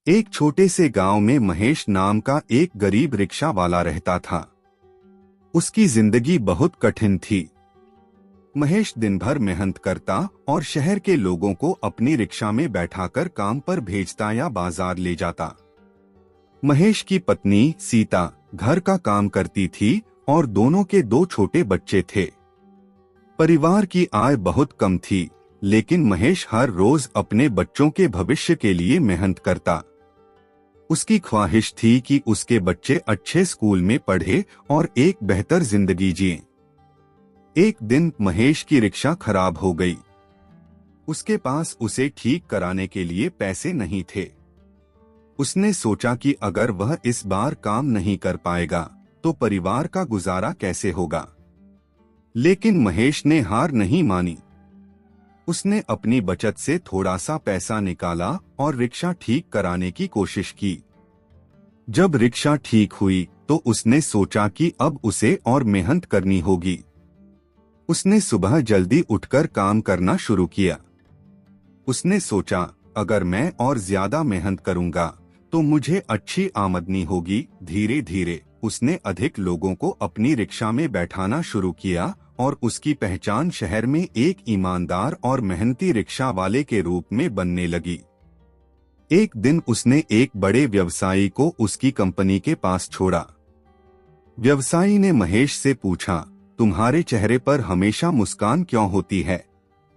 एक छोटे से गांव में महेश नाम का एक गरीब रिक्शा वाला रहता था। उसकी जिंदगी बहुत कठिन थी। महेश दिन भर मेहनत करता और शहर के लोगों को अपनी रिक्शा में बैठाकर काम पर भेजता या बाजार ले जाता। महेश की पत्नी सीता घर का काम करती थी और दोनों के दो छोटे बच्चे थे। परिवार की आय बहुत कम थी, लेकिन महेश हर रोज अपने बच्चों के भविष्य के लिए मेहनत करता। उसकी ख्वाहिश थी कि उसके बच्चे अच्छे स्कूल में पढ़े और एक बेहतर जिंदगी जिएं। एक दिन महेश की रिक्शा खराब हो गई। उसके पास उसे ठीक कराने के लिए पैसे नहीं थे। उसने सोचा कि अगर वह इस बार काम नहीं कर पाएगा तो परिवार का गुजारा कैसे होगा। लेकिन महेश ने हार नहीं मानी। उसने अपनी बचत से थोड़ा सा पैसा निकाला और रिक्शा ठीक कराने की कोशिश की। जब रिक्शा ठीक हुई तो उसने सोचा कि अब उसे और मेहनत करनी होगी। उसने सुबह जल्दी उठकर काम करना शुरू किया। उसने सोचा, अगर मैं और ज्यादा मेहनत करूंगा तो मुझे अच्छी आमदनी होगी। धीरे धीरे उसने अधिक लोगों को अपनी रिक्शा में बैठाना शुरू किया और उसकी पहचान शहर में एक ईमानदार और मेहनती रिक्शा वाले के रूप में बनने लगी। एक दिन उसने एक बड़े व्यवसायी को उसकी कंपनी के पास छोड़ा। व्यवसायी ने महेश से पूछा, तुम्हारे चेहरे पर हमेशा मुस्कान क्यों होती है?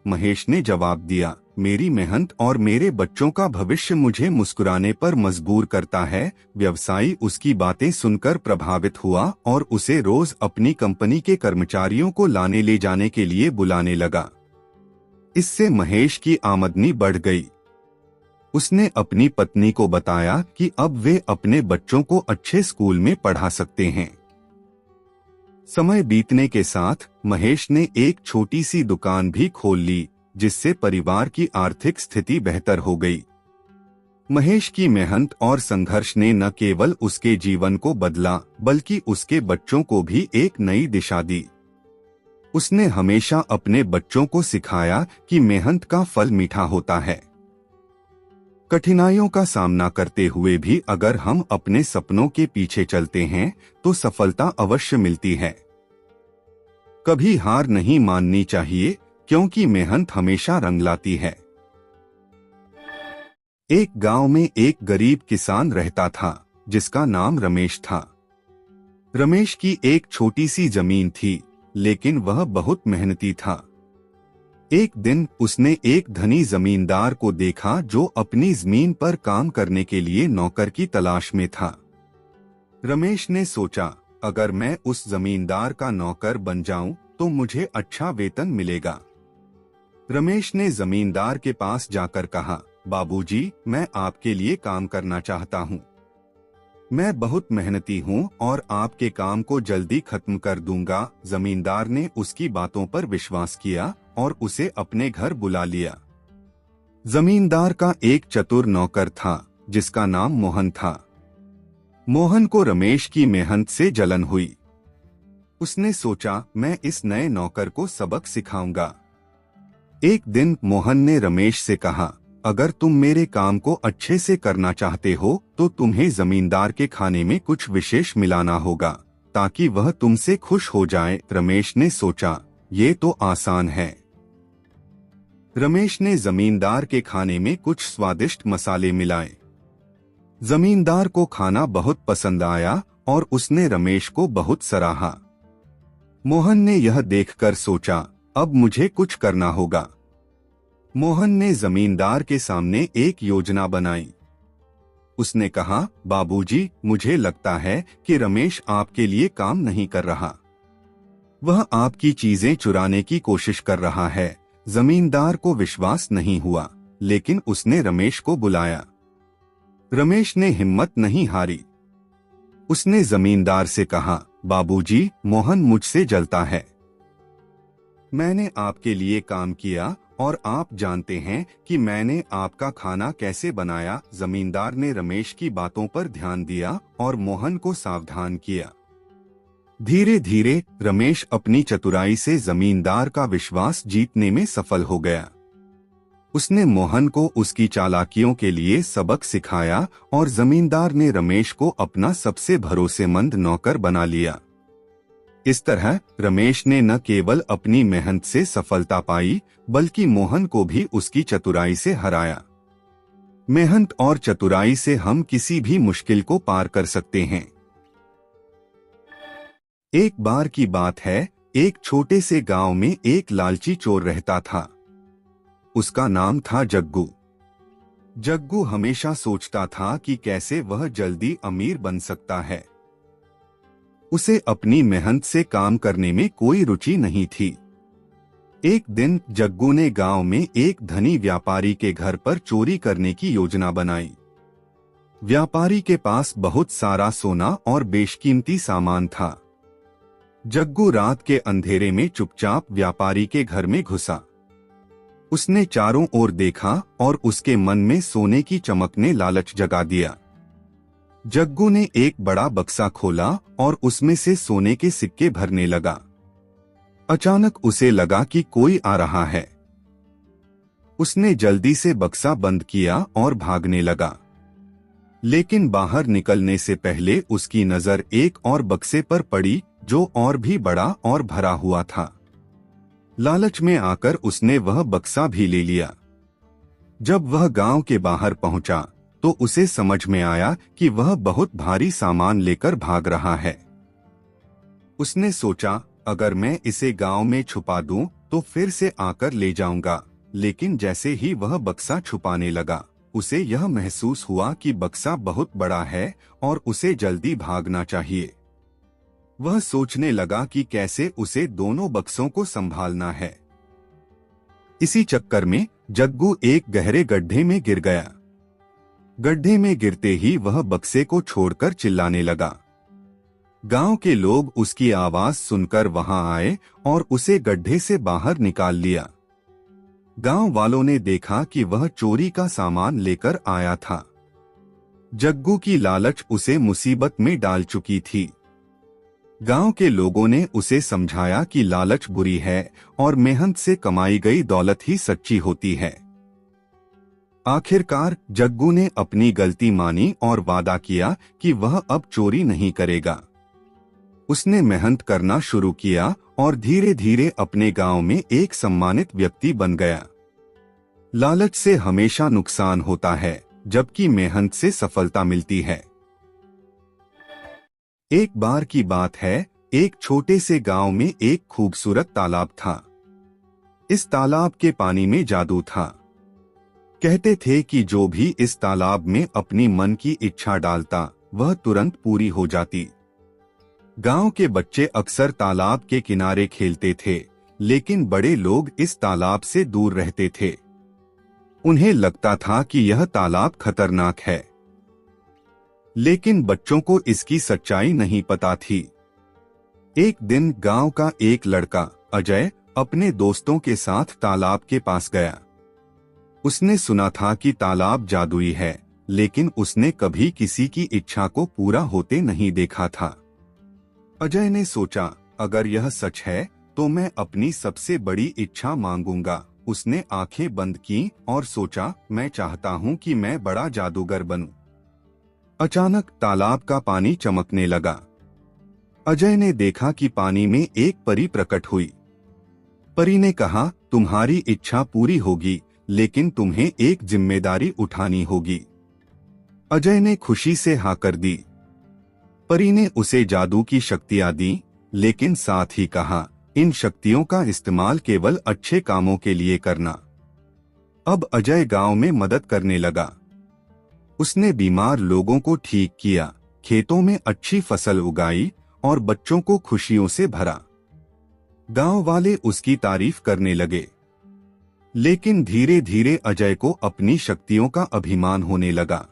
महेश ने जवाब दिया, मेरी मेहनत और मेरे बच्चों का भविष्य मुझे मुस्कुराने पर मजबूर करता है। व्यवसायी उसकी बातें सुनकर प्रभावित हुआ और उसे रोज अपनी कंपनी के कर्मचारियों को लाने ले जाने के लिए बुलाने लगा। इससे महेश की आमदनी बढ़ गई। उसने अपनी पत्नी को बताया कि अब वे अपने बच्चों को अच्छे स्कूल में पढ़ा सकते हैं। समय बीतने के साथ महेश ने एक छोटी सी दुकान भी खोल ली, जिससे परिवार की आर्थिक स्थिति बेहतर हो गई। महेश की मेहनत और संघर्ष ने न केवल उसके जीवन को बदला, बल्कि उसके बच्चों को भी एक नई दिशा दी। उसने हमेशा अपने बच्चों को सिखाया कि मेहनत का फल मीठा होता है। कठिनाइयों का सामना करते हुए भी अगर हम अपने सपनों के पीछे चलते हैं तो सफलता अवश्य मिलती है। कभी हार नहीं माननी चाहिए, क्योंकि मेहनत हमेशा रंग लाती है। एक गांव में एक गरीब किसान रहता था, जिसका नाम रमेश था। रमेश की एक छोटी सी जमीन थी, लेकिन वह बहुत मेहनती था। एक दिन उसने एक धनी जमींदार को देखा जो अपनी जमीन पर काम करने के लिए नौकर की तलाश में था। रमेश ने सोचा, अगर मैं उस जमींदार का नौकर बन जाऊं तो मुझे अच्छा वेतन मिलेगा। रमेश ने जमींदार के पास जाकर कहा, बाबूजी, मैं आपके लिए काम करना चाहता हूं। मैं बहुत मेहनती हूं और आपके काम को जल्दी खत्म कर दूंगा। जमींदार ने उसकी बातों पर विश्वास किया और उसे अपने घर बुला लिया। जमींदार का एक चतुर नौकर था, जिसका नाम मोहन था। मोहन को रमेश की मेहनत से जलन हुई। उसने सोचा, मैं इस नए नौकर को सबक सिखाऊंगा। एक दिन मोहन ने रमेश से कहा, अगर तुम मेरे काम को अच्छे से करना चाहते हो तो तुम्हें जमींदार के खाने में कुछ विशेष मिलाना होगा, ताकि वह तुमसे खुश हो जाए। रमेश ने सोचा, ये तो आसान है। रमेश ने जमींदार के खाने में कुछ स्वादिष्ट मसाले मिलाए। जमींदार को खाना बहुत पसंद आया और उसने रमेश को बहुत सराहा। मोहन ने यह देखकर सोचा, अब मुझे कुछ करना होगा। मोहन ने जमींदार के सामने एक योजना बनाई। उसने कहा, बाबूजी, मुझे लगता है कि रमेश आपके लिए काम नहीं कर रहा। वह आपकी चीजें चुराने की कोशिश कर रहा है। जमींदार को विश्वास नहीं हुआ, लेकिन उसने रमेश को बुलाया। रमेश ने हिम्मत नहीं हारी। उसने जमींदार से कहा, बाबूजी, मोहन मुझसे जलता है। मैंने आपके लिए काम किया और आप जानते हैं कि मैंने आपका खाना कैसे बनाया। जमींदार ने रमेश की बातों पर ध्यान दिया और मोहन को सावधान किया। धीरे धीरे रमेश अपनी चतुराई से जमींदार का विश्वास जीतने में सफल हो गया। उसने मोहन को उसकी चालाकियों के लिए सबक सिखाया और जमींदार ने रमेश को अपना सबसे भरोसेमंद नौकर बना लिया। इस तरह रमेश ने न केवल अपनी मेहनत से सफलता पाई, बल्कि मोहन को भी उसकी चतुराई से हराया। मेहनत और चतुराई से हम किसी भी मुश्किल को पार कर सकते हैं। एक बार की बात है, एक छोटे से गांव में एक लालची चोर रहता था। उसका नाम था जग्गू। जग्गू हमेशा सोचता था कि कैसे वह जल्दी अमीर बन सकता है। उसे अपनी मेहनत से काम करने में कोई रुचि नहीं थी। एक दिन जग्गू ने गांव में एक धनी व्यापारी के घर पर चोरी करने की योजना बनाई। व्यापारी के पास बहुत सारा सोना और बेशकीमती सामान था। जग्गू रात के अंधेरे में चुपचाप व्यापारी के घर में घुसा। उसने चारों ओर देखा और उसके मन में सोने की चमक ने लालच जगा दिया। जग्गू ने एक बड़ा बक्सा खोला और उसमें से सोने के सिक्के भरने लगा। अचानक उसे लगा कि कोई आ रहा है। उसने जल्दी से बक्सा बंद किया और भागने लगा। लेकिन बाहर निकलने से पहले उसकी नजर एक और बक्से पर पड़ी, जो और भी बड़ा और भरा हुआ था। लालच में आकर उसने वह बक्सा भी ले लिया। जब वह गांव के बाहर पहुंचा तो उसे समझ में आया कि वह बहुत भारी सामान लेकर भाग रहा है। उसने सोचा, अगर मैं इसे गांव में छुपा दूं तो फिर से आकर ले जाऊंगा। लेकिन जैसे ही वह बक्सा छुपाने लगा, उसे यह महसूस हुआ कि बक्सा बहुत बड़ा है और उसे जल्दी भागना चाहिए। वह सोचने लगा कि कैसे उसे दोनों बक्सों को संभालना है। इसी चक्कर में जग्गू एक गहरे गड्ढे में गिर गया। गड्ढे में गिरते ही वह बक्से को छोड़कर चिल्लाने लगा। गांव के लोग उसकी आवाज सुनकर वहां आए और उसे गड्ढे से बाहर निकाल लिया। गांव वालों ने देखा कि वह चोरी का सामान लेकर आया था। जग्गू की लालच उसे मुसीबत में डाल चुकी थी। गांव के लोगों ने उसे समझाया कि लालच बुरी है और मेहनत से कमाई गई दौलत ही सच्ची होती है। आखिरकार जग्गू ने अपनी गलती मानी और वादा किया कि वह अब चोरी नहीं करेगा। उसने मेहनत करना शुरू किया और धीरे धीरे अपने गांव में एक सम्मानित व्यक्ति बन गया। लालच से हमेशा नुकसान होता है, जबकि मेहनत से सफलता मिलती है। एक बार की बात है, एक छोटे से गांव में एक खूबसूरत तालाब था। इस तालाब के पानी में जादू था। कहते थे कि जो भी इस तालाब में अपनी मन की इच्छा डालता, वह तुरंत पूरी हो जाती। गांव के बच्चे अक्सर तालाब के किनारे खेलते थे, लेकिन बड़े लोग इस तालाब से दूर रहते थे। उन्हें लगता था कि यह तालाब खतरनाक है, लेकिन बच्चों को इसकी सच्चाई नहीं पता थी। एक दिन गांव का एक लड़का अजय अपने दोस्तों के साथ तालाब के पास गया। उसने सुना था कि तालाब जादुई है, लेकिन उसने कभी किसी की इच्छा को पूरा होते नहीं देखा था। अजय ने सोचा, अगर यह सच है तो मैं अपनी सबसे बड़ी इच्छा मांगूंगा। उसने आंखें बंद की और सोचा, मैं चाहता हूं कि मैं बड़ा जादूगर बनूं। अचानक तालाब का पानी चमकने लगा। अजय ने देखा कि पानी में एक परी प्रकट हुई। परी ने कहा, तुम्हारी इच्छा पूरी होगी, लेकिन तुम्हें एक जिम्मेदारी उठानी होगी। अजय ने खुशी से हाँ कर दी। परी ने उसे जादू की शक्तियां दी, लेकिन साथ ही कहा, इन शक्तियों का इस्तेमाल केवल अच्छे कामों के लिए करना। अब अजय गांव में मदद करने लगा। उसने बीमार लोगों को ठीक किया, खेतों में अच्छी फसल उगाई और बच्चों को खुशियों से भरा। गांव वाले उसकी तारीफ करने लगे। लेकिन धीरे धीरे अजय को अपनी शक्तियों का अभिमान होने लगा।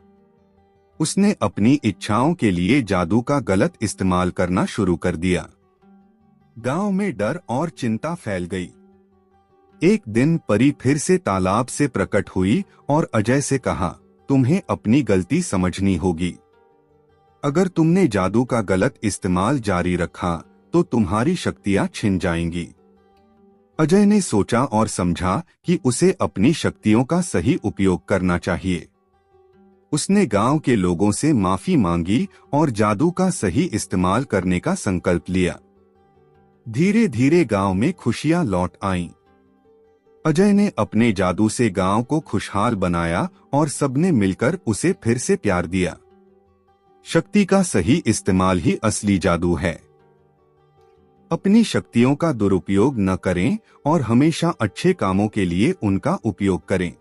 उसने अपनी इच्छाओं के लिए जादू का गलत इस्तेमाल करना शुरू कर दिया। गांव में डर और चिंता फैल गई। एक दिन परी फिर से तालाब से प्रकट हुई और अजय से कहा, तुम्हें अपनी गलती समझनी होगी। अगर तुमने जादू का गलत इस्तेमाल जारी रखा तो तुम्हारी शक्तियां छिन जाएंगी। अजय ने सोचा और समझा कि उसे अपनी शक्तियों का सही उपयोग करना चाहिए। उसने गांव के लोगों से माफी मांगी और जादू का सही इस्तेमाल करने का संकल्प लिया। धीरे धीरे गांव में खुशियां लौट आईं। अजय ने अपने जादू से गांव को खुशहाल बनाया और सबने मिलकर उसे फिर से प्यार दिया। शक्ति का सही इस्तेमाल ही असली जादू है। अपनी शक्तियों का दुरुपयोग न करें और हमेशा अच्छे कामों के लिए उनका उपयोग करें।